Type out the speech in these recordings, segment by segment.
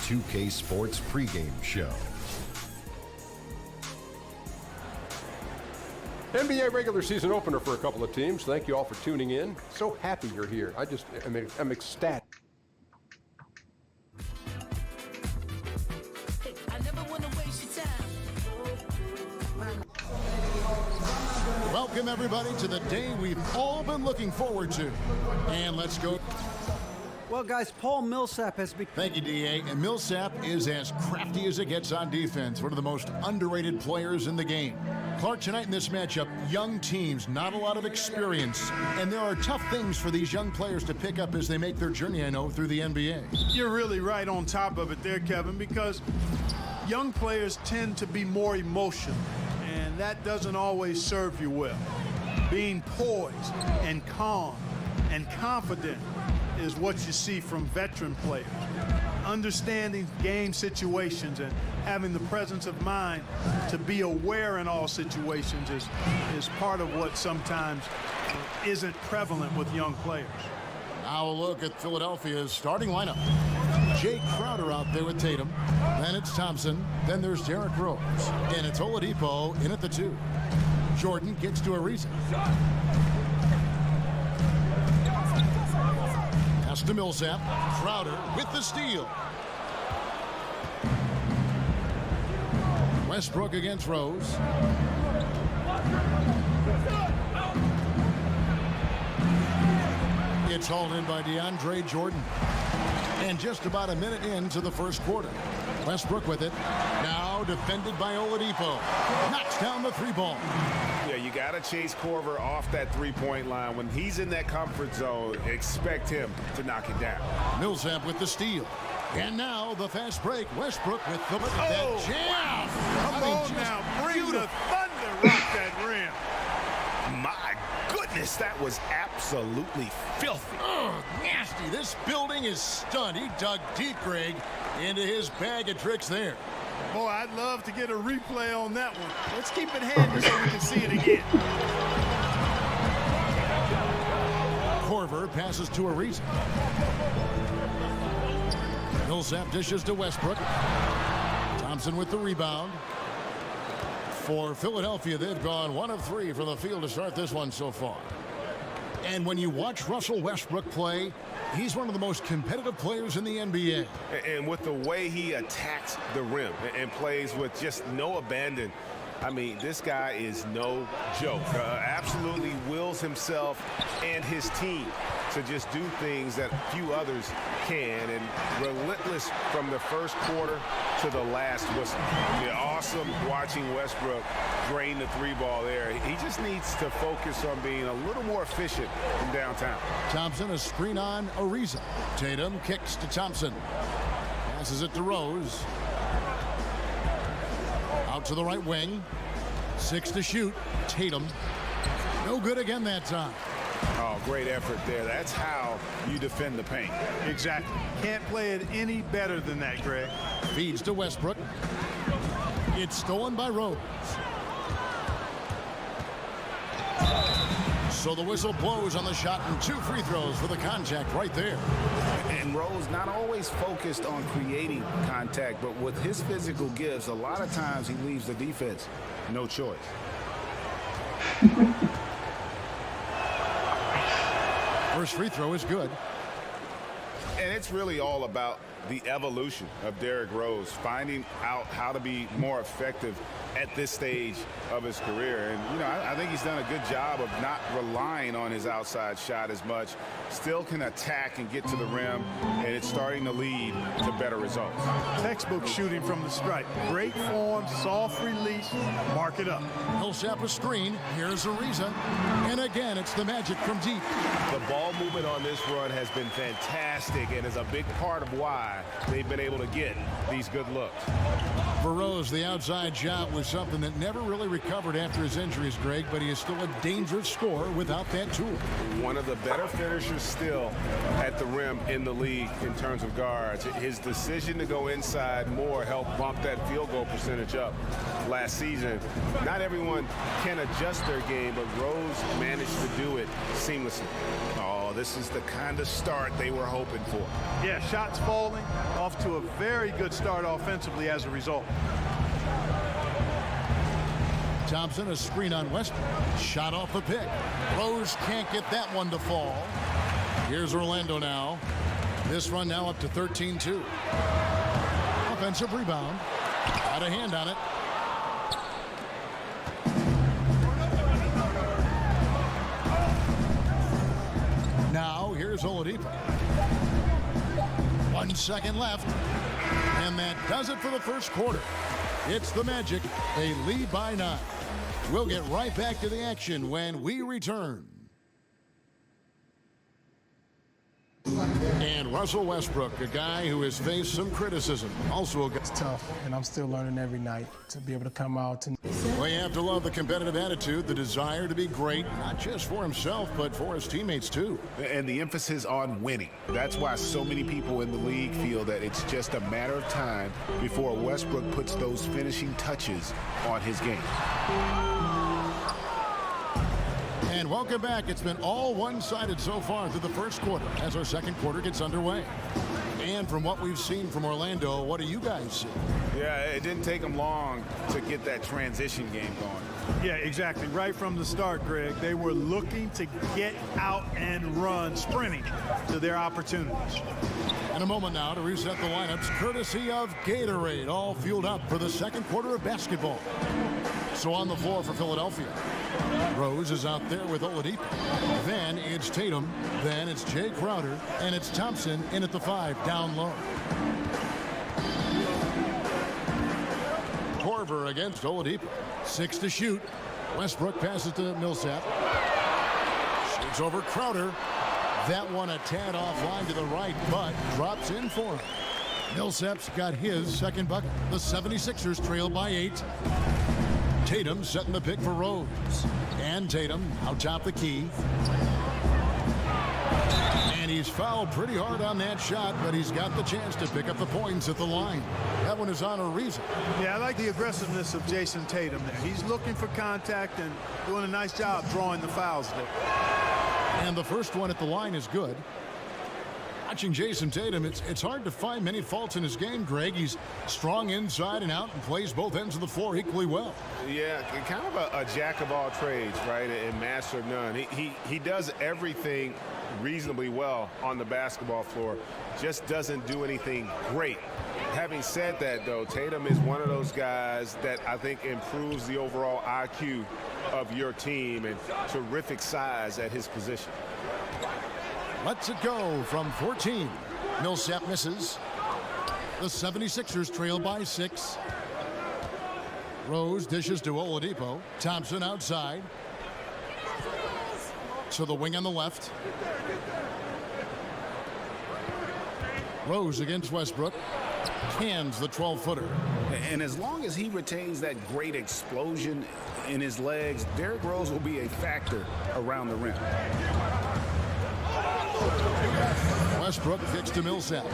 2K Sports pregame show. NBA regular season opener for a couple of teams. Thank you all for tuning in. So happy you're here. I'm ecstatic. Welcome, everybody, to the day we've all been looking forward to. And let's go. Well, guys, Paul Millsap has been... Thank you, D.A. And Millsap is as crafty as it gets on defense. One of the most underrated players in the game. Clark, tonight in this matchup, young teams, not a lot of experience. And there are tough things for these young players to pick up as they make their journey, I know, through the NBA. You're really right on top of it there, Kevin, because young players tend to be more emotional. And that doesn't always serve you well. Being poised and calm and confident is what you see from veteran players. Understanding game situations and having the presence of mind to be aware in all situations is part of what sometimes isn't prevalent with young players. Now a look at Philadelphia's starting lineup. Jay Crowder out there with Tatum. Then it's Thompson. Then there's Derrick Rose. And it's Oladipo in at the 2. Jordan gets to Ariza. Pass to Millsap. Crowder with the steal. Westbrook against Rose. It's hauled in by DeAndre Jordan. And just about a minute into the first quarter. Westbrook with it. Now defended by Oladipo. Knocks down the 3-ball. Yeah, you got to chase Korver off that 3-point line. When he's in that comfort zone, expect him to knock it down. Millsap with the steal. And now the fast break. Westbrook with the that jam. Wow. Come on now. Bring the thunder. Rock that rim. My goodness, that was absolutely filthy. Oh, nasty. This building is stunned. He dug deep, Greg, into his bag of tricks there. Boy, I'd love to get a replay on that one. Let's keep it handy so we can see it again. Korver passes to Ariza. Millsap dishes to Westbrook. Thompson with the rebound. For Philadelphia, they've gone 1 of 3 from the field to start this one so far. And when you watch Russell Westbrook play, he's one of the most competitive players in the NBA. And with the way he attacks the rim and plays with just no abandon, I mean, this guy is no joke. Absolutely wills himself and his team to just do things that few others can, and relentless from the first quarter to the last whistle. Yeah, awesome watching Westbrook drain the 3-ball there. He just needs to focus on being a little more efficient from downtown. Thompson, a screen on Ariza. Tatum kicks to Thompson. Passes it to Rose. Out to the right wing. 6 to shoot. Tatum. No good again that time. Oh, great effort there. That's how you defend the paint. Exactly. Can't play it any better than that, Greg. Feeds to Westbrook. It's stolen by Rose. So the whistle blows on the shot, and 2 free throws for the contact right there. And Rose not always focused on creating contact, but with his physical gifts, a lot of times he leaves the defense no choice. First free throw is good. And it's really all about the evolution of Derrick Rose, finding out how to be more effective at this stage of his career. And, you know, I think he's done a good job of not relying on his outside shot as much. Still can attack and get to the rim, and it's starting to lead to better results. Textbook shooting from the stripe. Great form, soft release, mark it up. Millsap a screen. Here's Ariza. And again, it's the Magic from deep. The ball movement on this run has been fantastic and is a big part of why they've been able to get these good looks. For Rose, the outside shot was something that never really recovered after his injuries, Greg, but he is still a dangerous scorer without that tool. One of the better finishers still at the rim in the league in terms of guards. His decision to go inside more helped bump that field goal percentage up last season. Not everyone can adjust their game, but Rose managed to do it seamlessly. Oh, This is the kind of start they were hoping for. Yeah, shots falling, off to a very good start offensively as a result. Thompson, a screen on Westbrook. Shot off the pick. Rose can't get that one to fall. Here's Orlando now. This run now up to 13-2. Offensive rebound. Got a hand on it. Now here's Oladipo. 1 second left. And that does it for the first quarter. It's the Magic. They lead by 9. We'll get right back to the action when we return. And Russell Westbrook, a guy who has faced some criticism. Also a guy. It's tough, and I'm still learning every night to be able to come out. Well, you have to love the competitive attitude, the desire to be great, not just for himself, but for his teammates, too. And the emphasis on winning. That's why so many people in the league feel that it's just a matter of time before Westbrook puts those finishing touches on his game. And welcome back. It's been all one-sided so far through the first quarter as our second quarter gets underway. And from what we've seen from Orlando, what do you guys see? Yeah, it didn't take them long to get that transition game going. Yeah, exactly. Right from the start, Greg, they were looking to get out and run, sprinting to their opportunities. In a moment now to reset the lineups, courtesy of Gatorade, all fueled up for the second quarter of basketball. So on the floor for Philadelphia, Rose is out there with Oladipo. Then it's Tatum. Then it's Jay Crowder. And it's Thompson in at the 5, down low. Korver against Oladipo. 6 to shoot. Westbrook passes to Millsap. Shoots over Crowder. That one a tad offline to the right, but drops in for him. Millsap's got his second bucket. The 76ers trail by 8. Tatum setting the pick for Rose. And Tatum out top the key. And he's fouled pretty hard on that shot, but he's got the chance to pick up the points at the line. That one is on a reason. Yeah, I like the aggressiveness of Jason Tatum there. He's looking for contact and doing a nice job drawing the fouls there. And the first one at the line is good. Watching Jason Tatum, it's hard to find many faults in his game, Greg. He's strong inside and out and plays both ends of the floor equally well. Yeah, kind of a jack of all trades, right, and master of none. He does everything reasonably well on the basketball floor, just doesn't do anything great. Having said that, though, Tatum is one of those guys that I think improves the overall IQ of your team and terrific size at his position. Lets it go from 14. Millsap misses. The 76ers trail by 6. Rose dishes to Oladipo. Thompson outside. So the wing on the left. Rose against Westbrook. Hands the 12-footer. And as long as he retains that great explosion in his legs, Derrick Rose will be a factor around the rim. Westbrook kicks to Millsap.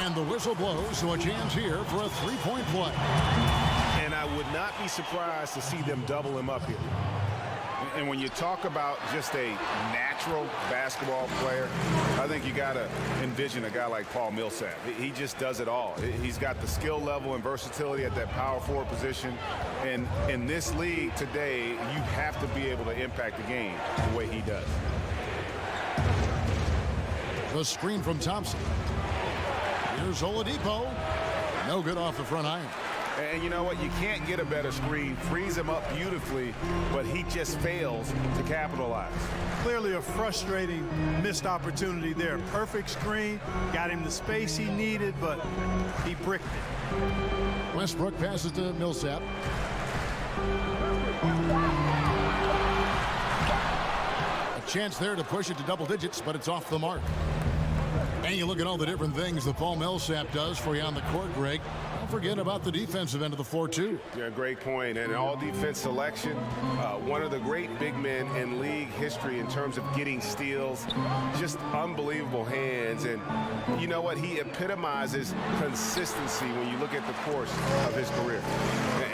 And the whistle blows, so a chance here for a three-point play. And I would not be surprised to see them double him up here. And when you talk about just a natural basketball player, I think you got to envision a guy like Paul Millsap. He just does it all. He's got the skill level and versatility at that power forward position. And in this league today, you have to be able to impact the game the way he does. The screen from Thompson. Here's Oladipo. No good off the front iron. And you know what? You can't get a better screen. Frees him up beautifully, but he just fails to capitalize. Clearly a frustrating missed opportunity there. Perfect screen, got him the space he needed, but he bricked it. Westbrook passes to Millsap. A chance there to push it to double digits, but it's off the mark. And you look at all the different things that Paul Millsap does for you on the court, Greg. Don't forget about the defensive end of the floor, too. Yeah, great point. And all defense selection, one of the great big men in league history in terms of getting steals. Just unbelievable hands. And you know what? He epitomizes consistency when you look at the course of his career.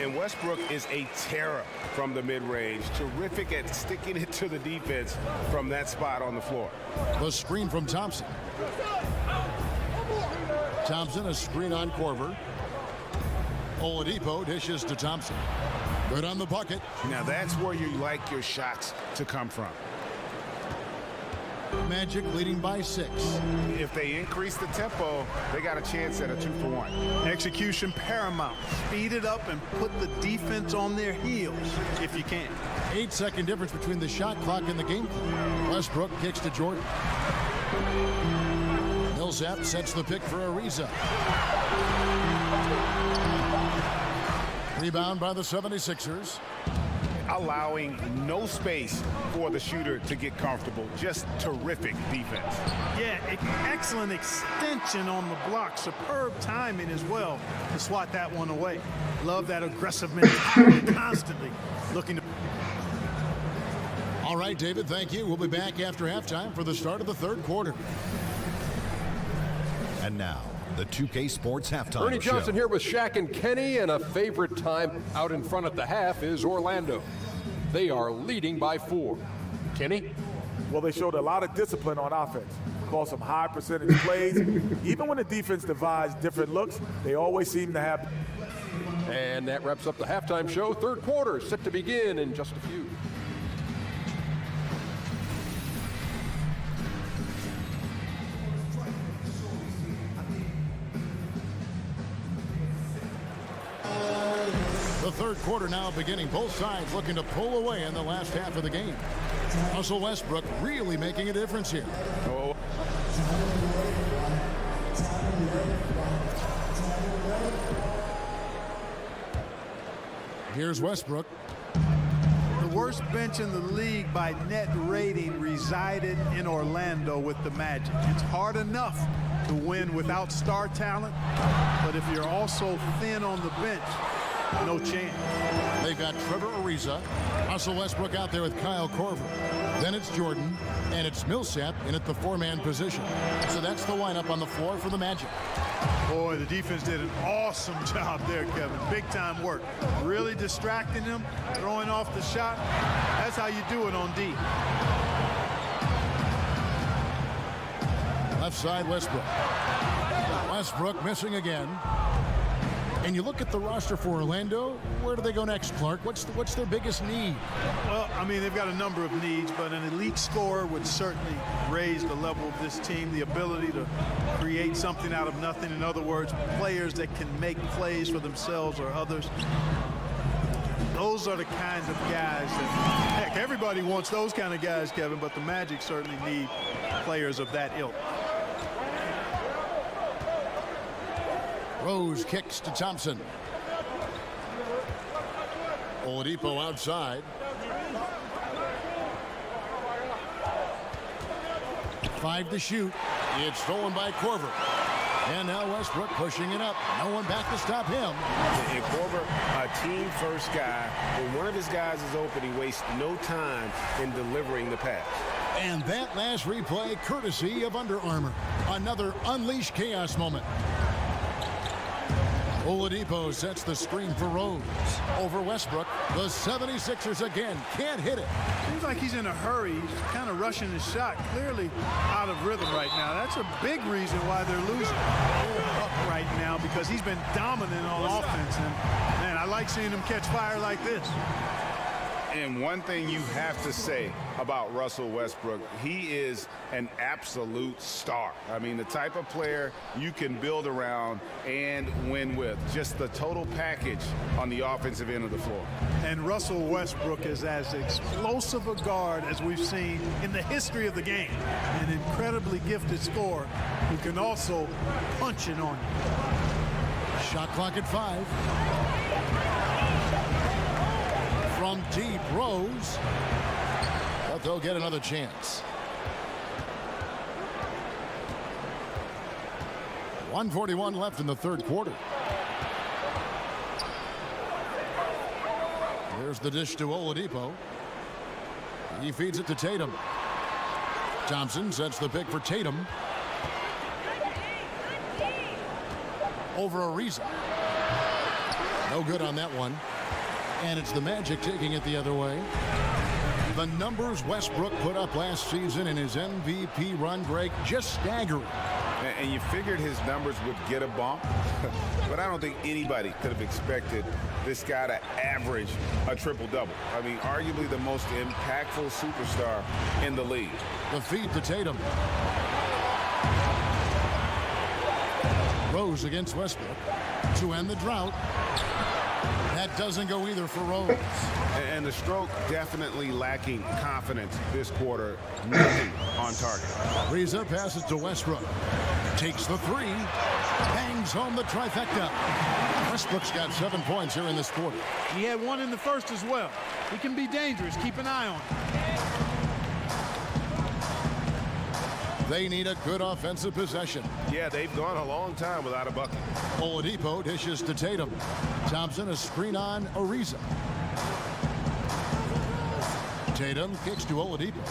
And Westbrook is a terror from the mid-range. Terrific at sticking it to the defense from that spot on the floor. The screen from Thompson. Thompson, a screen on Korver. Oladipo dishes to Thompson. Good on the bucket. Now that's where you like your shots to come from. Magic leading by 6. If they increase the tempo, they got a chance at a 2-for-1. Execution paramount. Speed it up and put the defense on their heels if you can. 8-second difference between the shot clock and the game clock. Westbrook kicks to Jordan. Millsap sets the pick for Ariza. Rebound by the 76ers. Allowing no space for the shooter to get comfortable. Just terrific defense. Yeah, excellent extension on the block. Superb timing as well to swat that one away. Love that aggressive mentality. Constantly looking to... All right, David, thank you. We'll be back after halftime for the start of the third quarter. And now, the 2K Sports Halftime Ernie Show. Johnson here with Shaq and Kenny, and a favorite time out in front at the half is Orlando. They are leading by 4. Kenny? Well, they showed a lot of discipline on offense. Called some high percentage plays. Even when the defense devised different looks, they always seem to have. And that wraps up the halftime show. Third quarter set to begin in just a few. The third quarter now beginning. Both sides looking to pull away in the last half of the game. Russell Westbrook really making a difference here. Oh. Here's Westbrook. The worst bench in the league by net rating resided in Orlando with the Magic. It's hard enough to win without star talent, but if you're also thin on the bench, no chance. They've got Trevor Ariza, Russell Westbrook out there with Kyle Korver. Then it's Jordan, and it's Millsap in at the 4-man position. So that's the lineup on the floor for the Magic. Boy, the defense did an awesome job there, Kevin. Big time work. Really distracting them, throwing off the shot. That's how you do it on D. Left side, Westbrook. Westbrook missing again. And you look at the roster for Orlando, where do they go next, Clark? What's their biggest need? Well, I mean, they've got a number of needs, but an elite scorer would certainly raise the level of this team, the ability to create something out of nothing. In other words, players that can make plays for themselves or others. Those are the kinds of guys that, heck, everybody wants those kind of guys, Kevin, but the Magic certainly need players of that ilk. Rose kicks to Thompson. Oladipo outside. 5 to shoot. It's stolen by Korver. And now Westbrook pushing it up. No one back to stop him. And Korver, a team-first guy. When one of his guys is open, he wastes no time in delivering the pass. And that last replay, courtesy of Under Armour. Another Unleash Chaos moment. Oladipo sets the screen for Rose. Over Westbrook. The 76ers again can't hit it. Seems like he's in a hurry. He's kind of rushing his shot. Clearly out of rhythm right now. That's a big reason why they're losing. They're up right now because he's been dominant on offense. And, man, I like seeing him catch fire like this. And one thing you have to say about Russell Westbrook, he is an absolute star. I mean, the type of player you can build around and win with. Just the total package on the offensive end of the floor. And Russell Westbrook is as explosive a guard as we've seen in the history of the game. An incredibly gifted scorer who can also punch it on you. Shot clock at 5. From deep, Rose. But they'll get another chance. 1:41 left in the third quarter. Here's the dish to Oladipo. He feeds it to Tatum. Thompson sets the pick for Tatum. Over Ariza. No good on that one. And it's the Magic taking it the other way. The numbers Westbrook put up last season in his MVP run, Greg, just staggering. And you figured his numbers would get a bump, but I don't think anybody could have expected this guy to average a triple-double. I mean, arguably the most impactful superstar in the league. The feed to Tatum. Rose against Westbrook to end the drought. That doesn't go either for Rose. And the stroke definitely lacking confidence this quarter. Nothing on target. Ariza passes to Westbrook. Takes the three. Bangs home the trifecta. Westbrook's got 7 points here in this quarter. He had one in the first as well. He can be dangerous. Keep an eye on him. They need a good offensive possession. Yeah, they've gone a long time without a bucket. Oladipo dishes to Tatum. Thompson a screen on Ariza. Tatum kicks to Oladipo.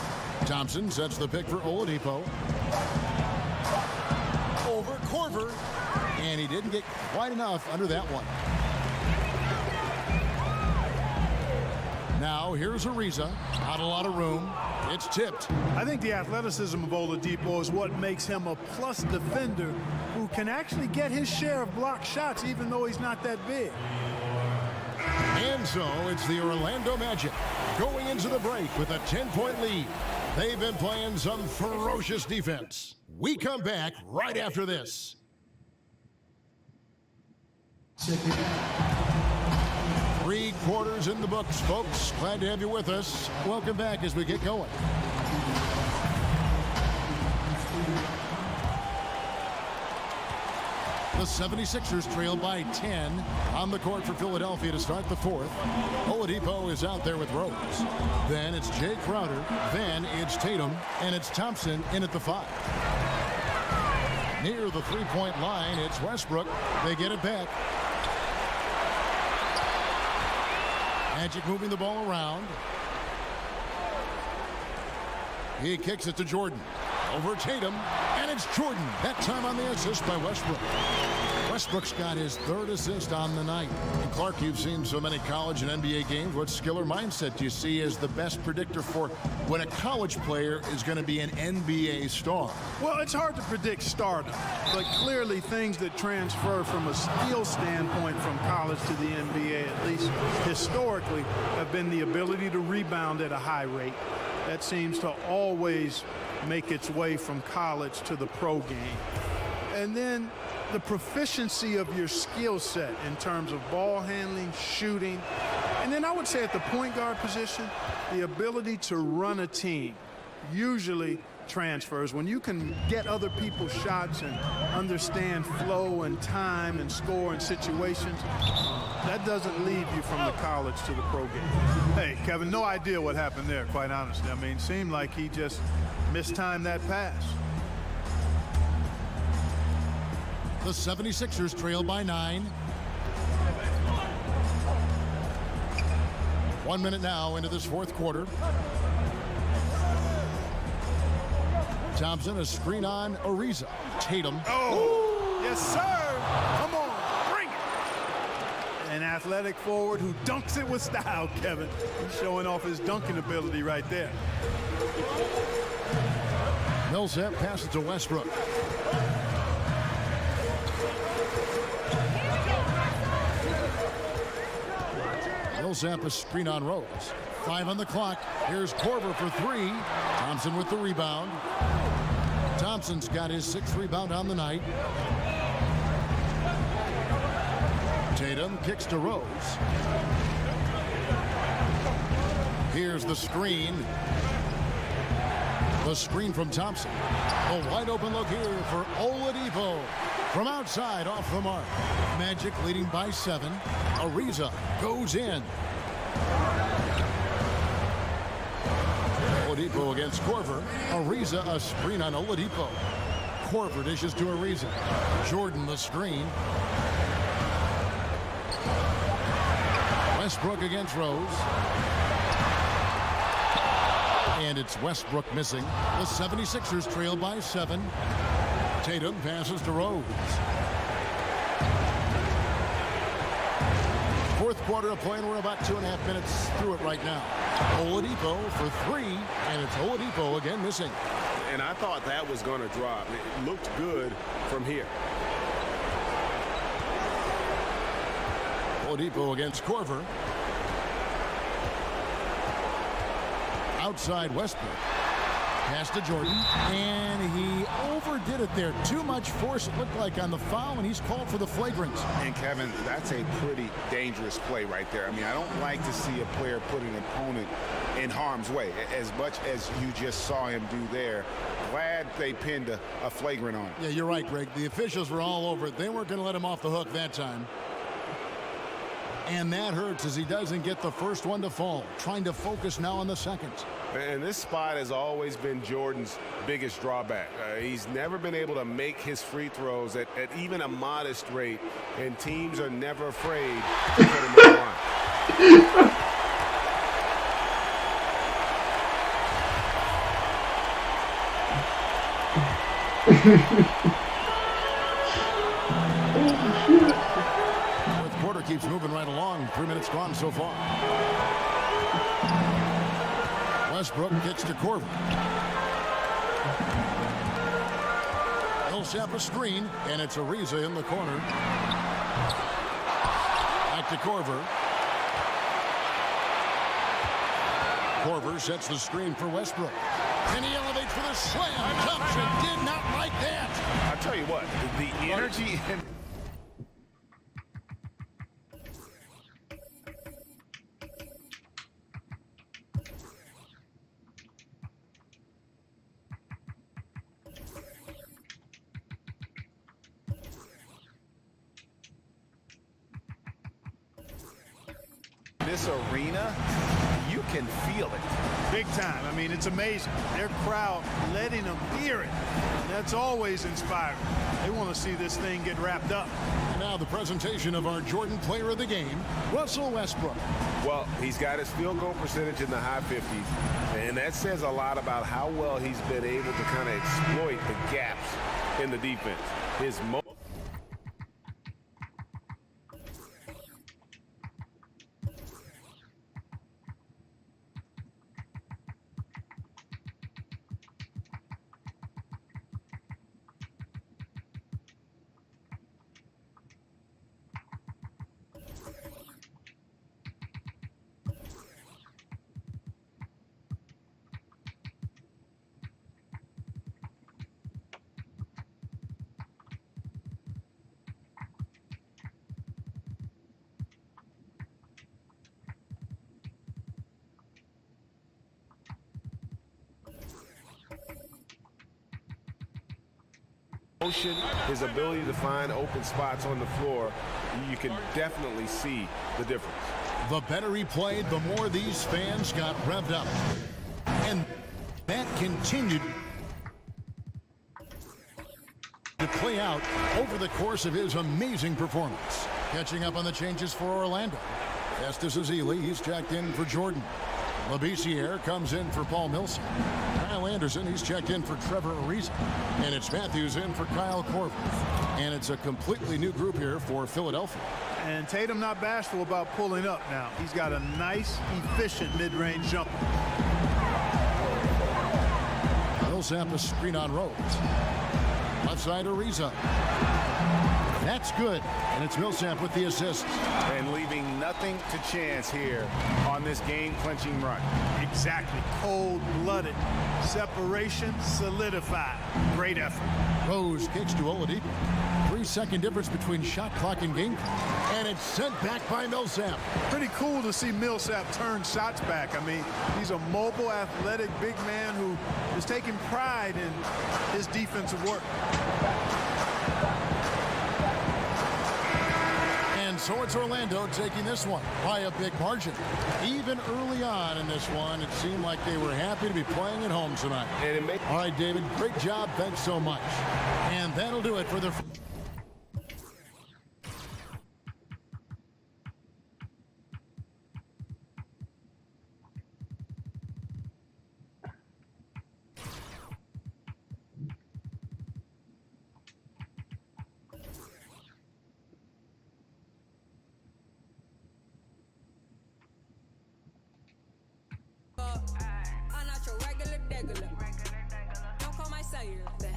Thompson sets the pick for Oladipo. Over Korver. And he didn't get quite enough under that one. Now here's Ariza. Not a lot of room. It's tipped. I think the athleticism of Oladipo is what makes him a plus defender who can actually get his share of blocked shots even though he's not that big. And so it's the Orlando Magic going into the break with a 10-point lead. They've been playing some ferocious defense. We come back right after this. Three quarters in the books, folks. Glad to have you with us. Welcome back as we get going. The 76ers trail by 10 on the court for Philadelphia to start the fourth. Oladipo is out there with Rose. Then it's Jay Crowder. Then it's Tatum. And it's Thompson in at the 5. Near the three-point line, it's Westbrook. They get it back. Magic moving the ball around. He kicks it to Jordan. Over Tatum. And it's Jordan. That time on the assist by Westbrook. Westbrook's got his 3rd assist on the night. And Clark, you've seen so many college and NBA games. What skill or mindset do you see as the best predictor for when a college player is going to be an NBA star? Well, it's hard to predict stardom, but clearly things that transfer from a skill standpoint from college to the NBA, at least historically, have been the ability to rebound at a high rate. That seems to always make its way from college to the pro game. And then the proficiency of your skill set in terms of ball handling, shooting, and then I would say at the point guard position, the ability to run a team usually transfers. When you can get other people's shots and understand flow and time and score and situations, that doesn't lead you from the college to the pro game. Hey, Kevin, no idea what happened there, quite honestly. I mean, it seemed like he just mistimed that pass. The 76ers trail by 9. 1 minute now into this fourth quarter. Thompson a screen on Ariza. Tatum. Oh, yes, sir. Come on, bring it. An athletic forward who dunks it with style, Kevin. He's showing off his dunking ability right there. Millsap passes to Westbrook. Millsap a screen on Rose. 5 on the clock. Here's Korver for 3. Thompson with the rebound. Thompson's got his 6th rebound on the night. Tatum kicks to Rose. Here's the screen. The screen from Thompson. A wide open look here for Oladipo. From outside, off the mark. Magic leading by 7. Ariza goes in. Oladipo against Korver. Ariza a screen on Oladipo. Korver dishes to Ariza. Jordan the screen. Westbrook against Rose. And it's Westbrook missing. The 76ers trail by 7. Tatum passes to Rose. Fourth quarter of play, and we're about 2.5 minutes through it right now. Oladipo for 3, and it's Oladipo again missing. And I thought that was going to drop. It looked good from here. Oladipo against Korver. Outside Westbrook. Pass to Jordan, and he overdid it there. Too much force, it looked like, on the foul, and he's called for the flagrant. And, Kevin, that's a pretty dangerous play right there. I mean, I don't like to see a player put an opponent in harm's way, as much as you just saw him do there. Glad they pinned a flagrant on him. Yeah, you're right, Greg. The officials were all over it. They weren't going to let him off the hook that time. And that hurts as he doesn't get the first one to fall. Trying to focus now on the second. And this spot has always been Jordan's biggest drawback. He's never been able to make his free throws at even a modest rate, and teams are never afraid to put him on the line. Fourth quarter keeps moving right along. 3 minutes gone so far. Westbrook gets to Korver. Millsap a screen, and it's Ariza in the corner. Back to Korver. Korver sets the screen for Westbrook. And he elevates for the slam. Thompson did not like that. I tell you what, the energy and this arena, you can feel it. Big time. I mean, it's amazing. Their crowd letting them hear it. And that's always inspiring. They want to see this thing get wrapped up. Now the presentation of our Jordan Player of the Game, Russell Westbrook. well, he's got his field goal percentage in the high 50s, and that says a lot about how well he's been able to kind of exploit the gaps in the defense. His motion, his ability to find open spots on the floor, you can definitely see the difference. The better he played, the more these fans got revved up. And that continued to play out over the course of his amazing performance. Catching up on the changes for Orlando. Estes Ezeli, he's checked in for Jordan. Labissiere comes in for Paul Millsap. Kyle Anderson, he's checked in for Trevor Ariza. And it's Matthews in for Kyle Korver. And it's a completely new group here for Philadelphia. And Tatum not bashful about pulling up now. He's got a nice, efficient mid-range jumper. Millsap a screen on Rose. Left side Ariza. That's good. And it's Millsap with the assist. And leaving nothing to chance here on this game-clinching run. Exactly. Cold-blooded. Separation solidified. Great effort. Rose kicks to Oladipo. 3-second difference between shot clock and game clock. And it's sent back by Millsap. Pretty cool to see Millsap turn shots back. I mean, he's a mobile, athletic, big man who is taking pride in his defensive work. And so it's Orlando taking this one by a big margin. Even early on in this one, it seemed like they were happy to be playing at home tonight. All right, David, great job. Thanks so much. And that'll do it for the... failure. The